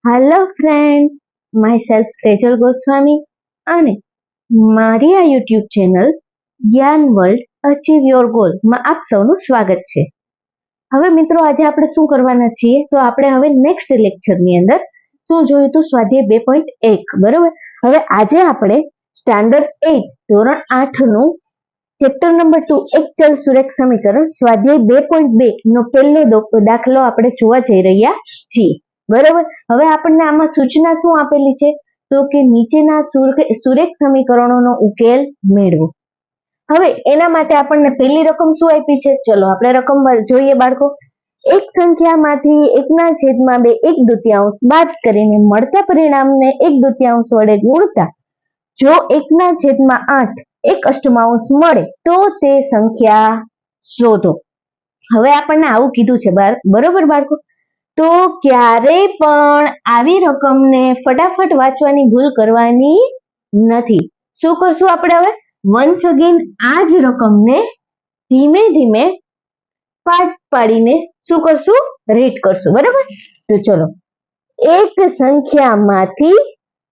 Hello friends, my Tejal Goswami અને મારી આ યુટ્યુબ ચેનલ જ્ઞાન વર્લ્ડ અચીવ યોર ગોલ માં આપ સૌનું સ્વાગત છે. હવે મિત્રો, આજે આપણે શું કરવાના છીએ તો આપણે હવે નેક્સ્ટ લેક્ચરની અંદર શું જોયું તો સ્વાધ્યાય 2.1. બરોબર. હવે આજે આપણે સ્ટાન્ડર્ડ 8 ધોરણ 8 નું ચેપ્ટર નંબર 2 એક ચલ સુરેખ સમીકરણ સ્વાધ્યાય 2.2 નો પહેલો દાખલો આપણે જોવા જઈ રહ્યા છીએ. બરોબર. હવે આપણને આમાં સૂચના શું આપેલી છે તો કે નીચેના સુરેખ સમીકરણોનો ઉકેલ મેળવો. હવે એના માટે આપણને પહેલી રકમ શું આપી છે, ચલો આપણે રકમ જોઈએ બાળકો. એક સંખ્યામાંથી 1/2 1/2 બાદ કરીને મળતા પરિણામને 1/2 વડે ગુણતા જો 1/8 1/8 મળે તો તે સંખ્યા શોધો. હવે આપણને આવું કીધું છે બરોબર બાળકો. તો ક્યારેય પણ આવી રકમને ફટાફટ વાંચવાની ભૂલ કરવાની નથી. શું કરશું આપણે હવે? વન્સ અગેન આ જ રકમને ધીમે ધીમે પાઠ પાડીને શું કરશું? રીડ કરશું. બરાબર. તો ચલો, એક સંખ્યામાંથી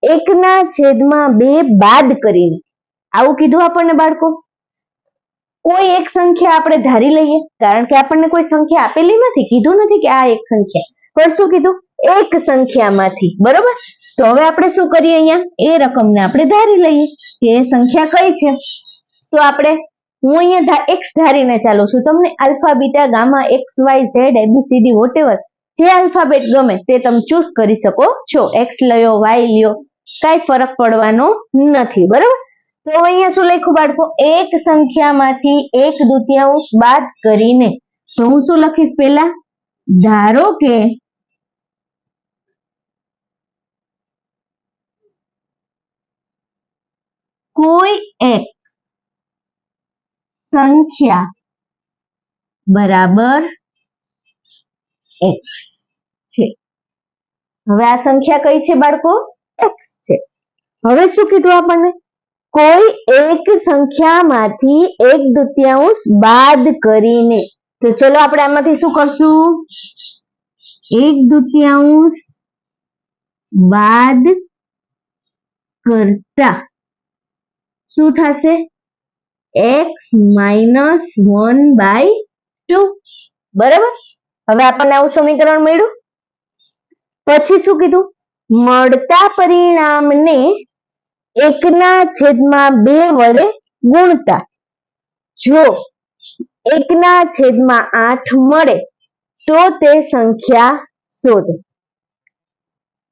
1/2 બાદ કરીને, આવું કીધું આપણને બાળકો. કોઈ એક સંખ્યા આપણે ધારી લઈએ, કારણ કે આપણને કોઈ સંખ્યા આપેલી નથી, કીધું નથી કે આ એક સંખ્યા, પણ શું કીધું? એક સંખ્યામાંથી. બરોબર. તો હવે આપણે શું કરીએ, અહીંયા એ રકમને આપણે ધારી લઈએ કે એ સંખ્યા કઈ છે. તો આપણે હું અહીંયા એક્સ ધારીને ચાલુ છું. તમને alpha, beta, gamma, X, Y, Z, A B C D whatever જે આલ્ફાબેટ ગમે તે તમે ચૂઝ કરી શકો છો. એક્સ લ્યો, વાય લ્યો, કાંઈ ફરક પડવાનો નથી. બરોબર. તો અહીંયા શું લખ્યું બાળકો? એક સંખ્યામાંથી 1/2 બાદ કરીને. તો હું શું લખીશ? પહેલા ધારો કે કોઈ એક સંખ્યા બરાબર એક્સ છે. હવે આ સંખ્યા કઈ છે બાળકો? એક્સ છે. હવે શું કીધું આપણને? કોઈ એક સંખ્યામાંથી 1/2 બાદ કરીને. તો ચલો આપણે આમાંથી શું કરશું? 1/2 બાદ કરતા શું થશે? x - 1/2. બરાબર. હવે આપણને આવું સમીકરણ મળ્યું. પછી શું કીધું? મળતા પરિણામને 1/2 વડે ગુણતા જો 1/8 મળે તો તે સંખ્યા શોધો.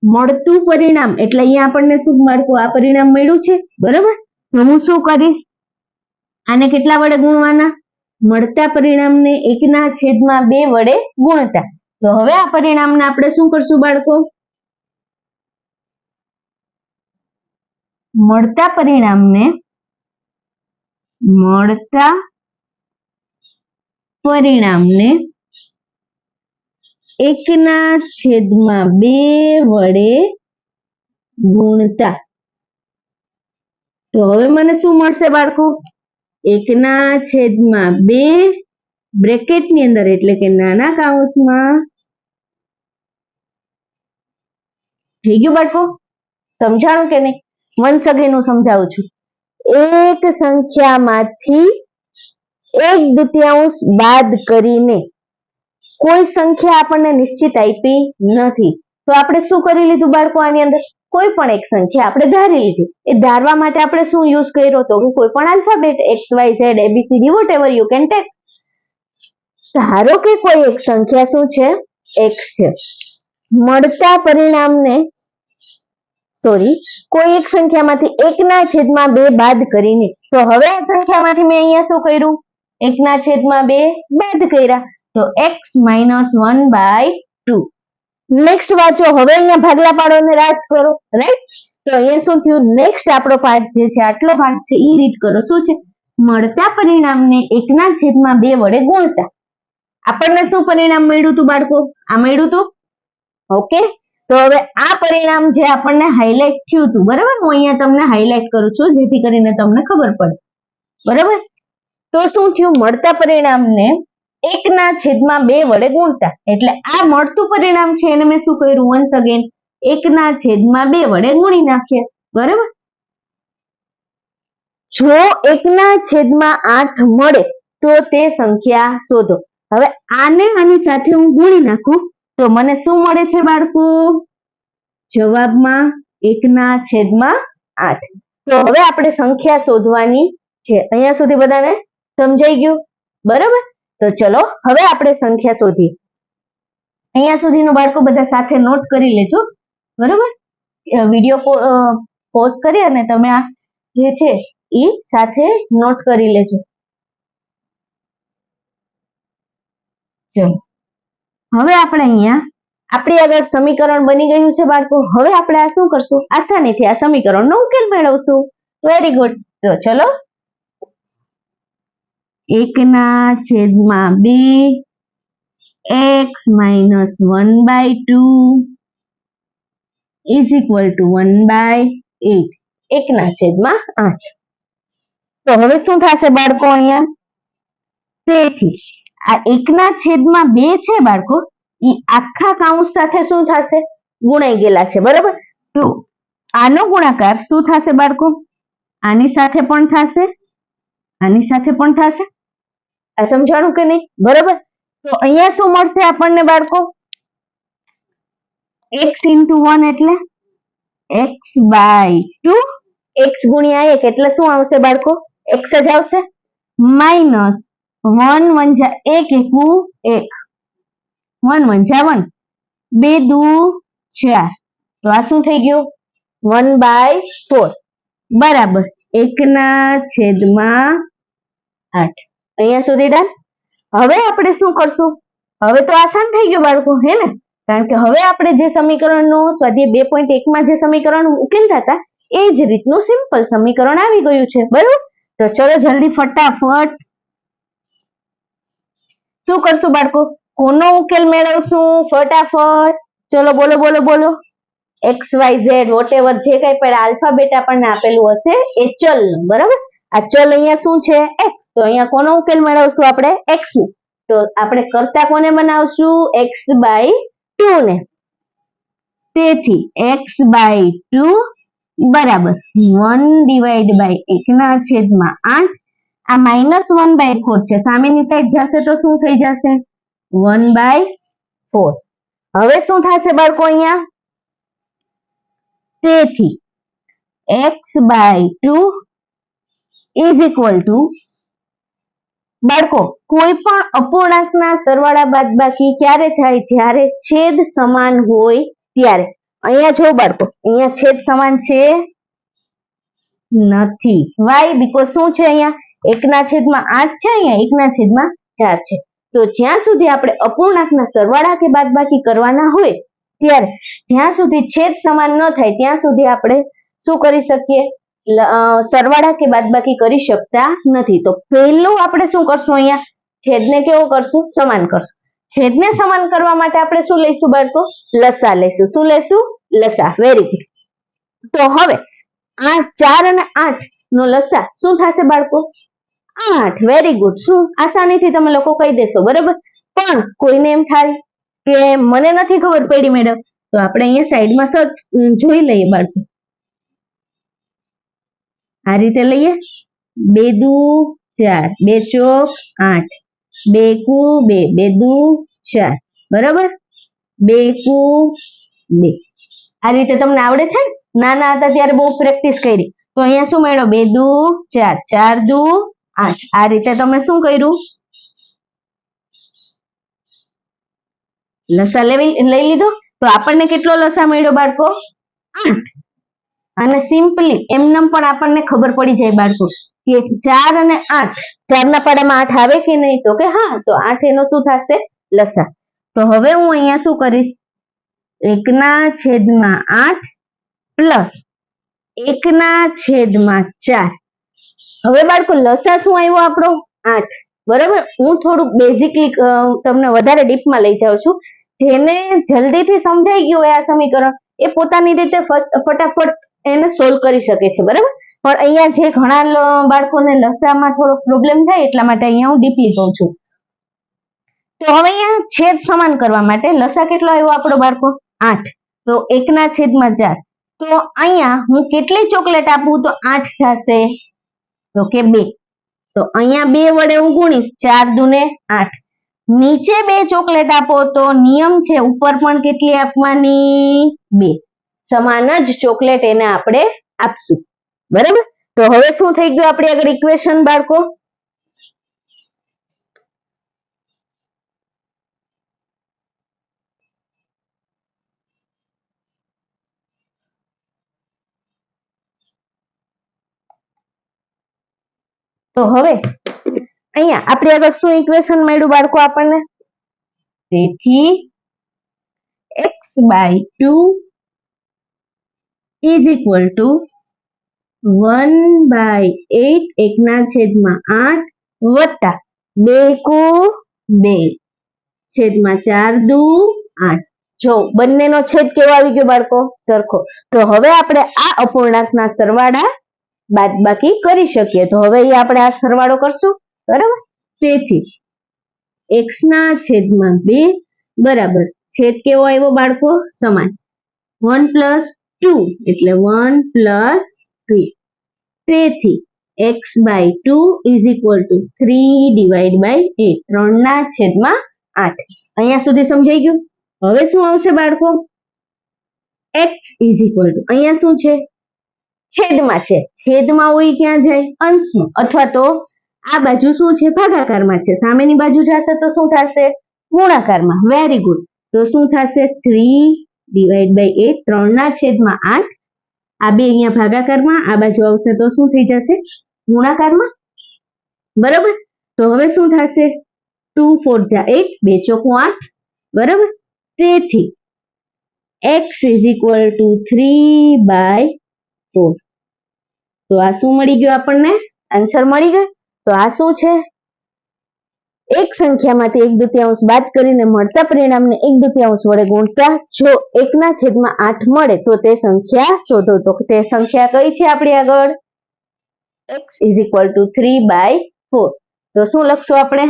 મળતું પરિણામ એટલે અહીંયા આપણને શું મળતું? આ પરિણામ મળ્યું છે. બરાબર. તો હું શું કરીશ? આને કેટલા વડે ગુણવાના? મળતા પરિણામને 1/2 વડે ગુણતા. તો હવે આ પરિણામને આપણે શું કરશું બાળકો? મળતા પરિણામને 1/2 વડે ગુણતા. તો હવે મને શું મળશે બાળકો? 1/2 બ્રેકેટની અંદર એટલે કે નાના કૌંસમાં. થઈ ગયું બાળકો? સમજાણું કે નહીં? વન્સ અગેન હું સમજાવું છું. એક સંખ્યામાંથી 1/2 બાદ કરીને. કોઈ સંખ્યા આપણને નિશ્ચિત આપી નથી, તો આપણે શું કરી લીધું બાળકો? આની અંદર કોઈ પણ એક સંખ્યા આપણે ધારી લીધી. એ ધારવા માટે આપણે શું યુઝ કર્યો? તો કોઈ પણ alphabet X, Y, Z, A B C D whatever you can take. ધારો કે કોઈ એક સંખ્યા શું છે? એક્સ છે. મળતા પરિણામને કોઈ એક સંખ્યામાંથી 1/2 બાદ કરીને. તો હવે આ સંખ્યામાંથી મેં અહીંયા શું કર્યું? 1/2 બાદ કર્યા. તો x - 1/2. નેક્સ્ટ વાંચો. હવે અહીંયા ભાગલા પાડો અને રાજ કરો. રાઈટ. તો અહીંયા શું થયું? નેક્સ્ટ આપણો પાઠ જે છે, આટલો ભાગ છે, ઈ રીડ કરો. શું છે? મળતા પરિણામને 1/2 વડે ગુણતા. આપણને શું પરિણામ મળ્યું હતું બાળકો? આ મળ્યું હતું. ઓકે. તો હવે આ પરિણામ જે આપણને હાઇલાઇટ થયું હતું, બરાબર, હું અહીંયા તમને હાઇલાઇટ કરું છું જેથી કરીને તમને ખબર પડે. બરાબર. તો શું થયું? મળતા પરિણામને 1/2 વડે ગુણતા. એટલે આ મળતું પરિણામ છે એને મેં શું કર્યું? વન્સ અગેન એકના છેદમાં 2 વડે ગુણી નાખીએ, બરાબર. જો એકના છેદમાં 8 મળે તો તે સંખ્યા શોધો. હવે આને આની સાથે હું ગુણી નાખું તો મને શું મળે છે બાળકો? જવાબમાં એકના છેદમાં 8. તો હવે આપણે સંખ્યા શોધવાની છે. અહીંયા સુધી બધાને સમજાઈ ગયું? બરાબર. તો ચલો હવે આપણે સંખ્યા શોધીએ. અહીંયા સુધીનું બાળકો બધા સાથે નોટ કરી લેજો, બરાબર. વિડીયો પોઝ કરી અને તમે આ જે છે એ સાથે નોટ કરી લેજો. ચલો હવે આપણે અહીંયા આપણી આગળ સમીકરણ બની ગયું છે બાળકો. હવે આપણે આ શું કરશું? આસાનીથી આ સમીકરણનો ઉકેલ મેળવશું. Very good. તો ચલો, એકના છેદમાં 2 x minus 1/2 is equal to 1/8. એકના છેદમાં 8. તો હવે શું થશે બાળકો અહીંયા? તેથી આ એકના છેદમાં 2 છે બાળકો, એ આખા કૌંસ સાથે શું થશે? ગુણાઈ ગયેલા છે, બરાબર. તો આનો ગુણાકાર શું થશે બાળકો? આની સાથે પણ થશે, આની સાથે પણ થશે. આ સમજાણું કે નહીં? બરાબર. તો અહીંયા શું મળશે આપણને બાળકો? x into 1 એટલે x/2. x ગુણ્યા 1 એટલે શું આવશે બાળકો? x જ આવશે. માઇનસ 1 * 1 = 1, 1 * 1, 2 × 2 = 4. તો આ શું થઈ ગયું? 1/4 બરાબર એકના છેદમાં 8. અહીંયા સુધી ડન. હવે આપણે શું કરશું? હવે તો આસાન થઈ ગયું બાળકો, હે ને? કારણ કે હવે આપણે જે સમીકરણનો સ્વાધ્યાય 2.1 માં જે સમીકરણ ઉકેલતા હતા એ જ રીતનું સિમ્પલ સમીકરણ આવી ગયું છે, બરાબર. તો ચલો જલ્દી ફટાફટ શું કરશું બાળકો? કોનો ઉકેલ મેળવશું? ફટાફટ ચલો બોલો બોલો બોલો. XYZ વોટેવર જે કઈ પણ આલ્ફાબેટ આપણને આપેલું હશે એ ચલ, બરાબર. આ ચલ અહીંયા શું છે? x. તો અહીંયા કોનો ઉકેલ મેળવશું આપણે? x નો. તો આપણે કરતા કોને બનાવશું? x/2 ને. તેથી x/2 બરાબર 1/1 ના છેદમાં 8. આ -1/4 છે, સામેની સાઈડ જશે તો શું થઈ જશે? 1/4. હવે શું થશે બાળકો અહીંયા? તેથી x/2 is equal to બાળકો કોઈ પણ અપૂર્ણાંકના સરવાળા બાદબાકી ક્યારે થાય? જ્યારે છેદ સમાન હોય ત્યારે. અહીંયા જો બાળકો, અહીંયા છેદ સમાન છે નથી. વાય? બીકોઝ શું છે અહીંયા? 1/8 છે, અહીંયા 1/4 છે. તો જ્યાં સુધી આપણે અપૂર્ણાંકના સરવાળા કે બાદબાકી કરવાના હોય ત્યારે જ્યાં સુધી છેદ સમાન ન થાય ત્યાં સુધી આપણે શું કરી શકીએ? સરવાળા કે બાદબાકી કરી શકતા નથી. તો પહેલું આપણે શું કરશું? અહીંયા છેદને કેવો કરશું? સમાન કરશું. છેદને સમાન કરવા માટે આપણે શું લઈશું બાળકો? લસા લઈશું. શું લઈશું? લસા. Very good. તો હવે 4 અને 8 નો લસા શું થશે બાળકો? 8. Very good. શું આસાનીથી તમે લોકો કહી દેશો, બરાબર. પણ કોઈને એમ થાય કે મને નથી ખબર પડી મેડમ, તો આપણે અહીંયા સાઈડમાં સર્ચ જોઈ લઈએ બાળકો. આ રીતે લઈએ. 2 × 2 = 4, 2 × 2 = 2 × 2 = 4, બરાબર. 2 × 2 આ રીતે તમને આવડે છે ને? નાના હતા ત્યારે બહુ પ્રેક્ટિસ કરી. તો અહીંયા શું મળ્યો? 2 × 2 = 4, 4 × 2 = 8. આ રીતે તમે શું કર્યું? લસા લઈ લીધો. તો આપણને કેટલો લસા મળ્યો બાળકો? 8. અને સિમ્પલી એમનેમ પણ આપણને ખબર પડી જાય બાળકો કે 4 અને 8, 4 ના પાડામાં 8 આવે કે નહીં? તો કે હા. તો 8 એનો શું થશે? લસા. તો હવે હું અહીંયા શું કરીશ? 1/8 પ્લસ 1/4. હવે બાળકો લસા શું આવ્યો આપણો? 8, બરાબર. હું થોડુંક બેઝિકલી તમને વધારે ડીપમાં લઈ જાઉં છું. જેને જલ્દીથી સમજાઈ ગયું હોય આ સમીકરણ એ પોતાની રીતે ફટાફટ એને સોલ્વ કરી શકે છે, બરાબર. પણ અહીંયા જે ઘણા બાળકોને લસામાં થોડો પ્રોબ્લેમ થાય એટલા માટે અહીંયા હું ડીપલી કહું છું. તો હવે અહીંયા છેદ સમાન કરવા માટે લસા કેટલો આવ્યો આપણો બાળકો? 8. તો 1/4. તો અહીંયા હું કેટલી ચોકલેટ આપું તો 8 થશે, તો કે 2. તો અહીંયા 2 વડે હું ગુણીશ, 4 દુને 8. નીચે 2 ચોકલેટ આપો તો નિયમ છે ઉપર પણ કેટલી આપવાની, 2. સમાન જ ચોકલેટ એને આપણે આપશું, બરાબર. તો હવે શું થઈ ગયું આપણી આગળ ઇક્વેશન બાળકો? તો હવે અહીંયા આપણે આગળ શું ઇક્વેશન મળ્યું બાળકો આપણને? તેથી x/2 is equal to 1/8 1/8 વત્તા 2 છેદમાં 4 દુ 8. જો બંનેનો છેદ કેવો આવી ગયો બાળકો? સરખો. તો હવે આપણે આ અપૂર્ણાંકના સરવાળા બાદબાકી કરી શકીએ. તો હવે આપણે આ સરવાળો કરશું, બરાબર. તેથી x/2 બરાબર છેદ કેવો આવ્યો બાળકો? સમાન. 1 + 2 એટલે 1 + 3. તેથી x/2 is equal to 3/8 3/8. અહીંયા સુધી સમજાઈ ગયું? હવે શું આવશે બાળકો? x is equal to અહીંયા શું છે? છેદમાં છે. છેદમાં હોય ક્યાં જાય? અંશમાં. અથવા તો આ બાજુ શું છે? ભાગાકારમાં છે. સામેની બાજુ જશે તો શું થશે? ગુણાકારમાં. Very good. તો શું થશે? 3/8 3/8. આ બે અહીંયા ભાગાકારમાં, આ બાજુ આવશે તો શું થઈ જશે? ગુણાકારમાં, બરાબર. તો હવે શું થશે? 2 4 8 2 ચોકું 8, બરાબર. તેથી x is equal to 3/4. તો આ શું મળી ગયું આપણને? આન્સર મળી ગયો. તો આ શું છે? એક સંખ્યામાંથી 1/2 બાદ કરીને મળતા પરિણામને 1/2 વડે ગુણતા જો 1/8 મળે તો તે સંખ્યા શોધો. તો તે સંખ્યા કઈ છે આપણી આગળ? x is equal to 3/4. તો શું લખશું આપણે?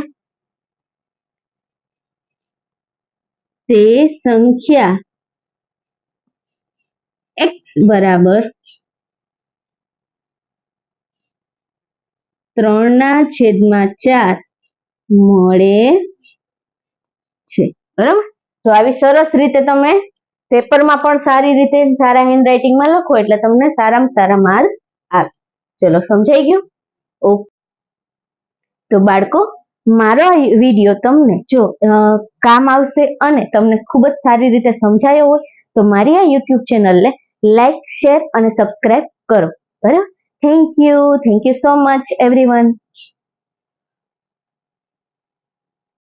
તે સંખ્યા x બરાબર 3/4 મળે છે, બરાબર. તો આવી સરસ રીતે તમે પેપરમાં પણ સારી રીતે સારા હેન્ડરાઇટિંગમાં લખો એટલે તમને સારામાં સારા માર્ક આવે. ચલો, સમજાઈ ગયું? ઓકે. તો બાળકો, મારો આ વિડીયો તમને જો કામ આવશે અને તમને ખૂબ જ સારી રીતે સમજાયો હોય તો મારી આ યુટ્યુબ ચેનલને લાઈક, શેર અને સબસ્ક્રાઇબ કરો, બરાબર. Thank you so much everyone.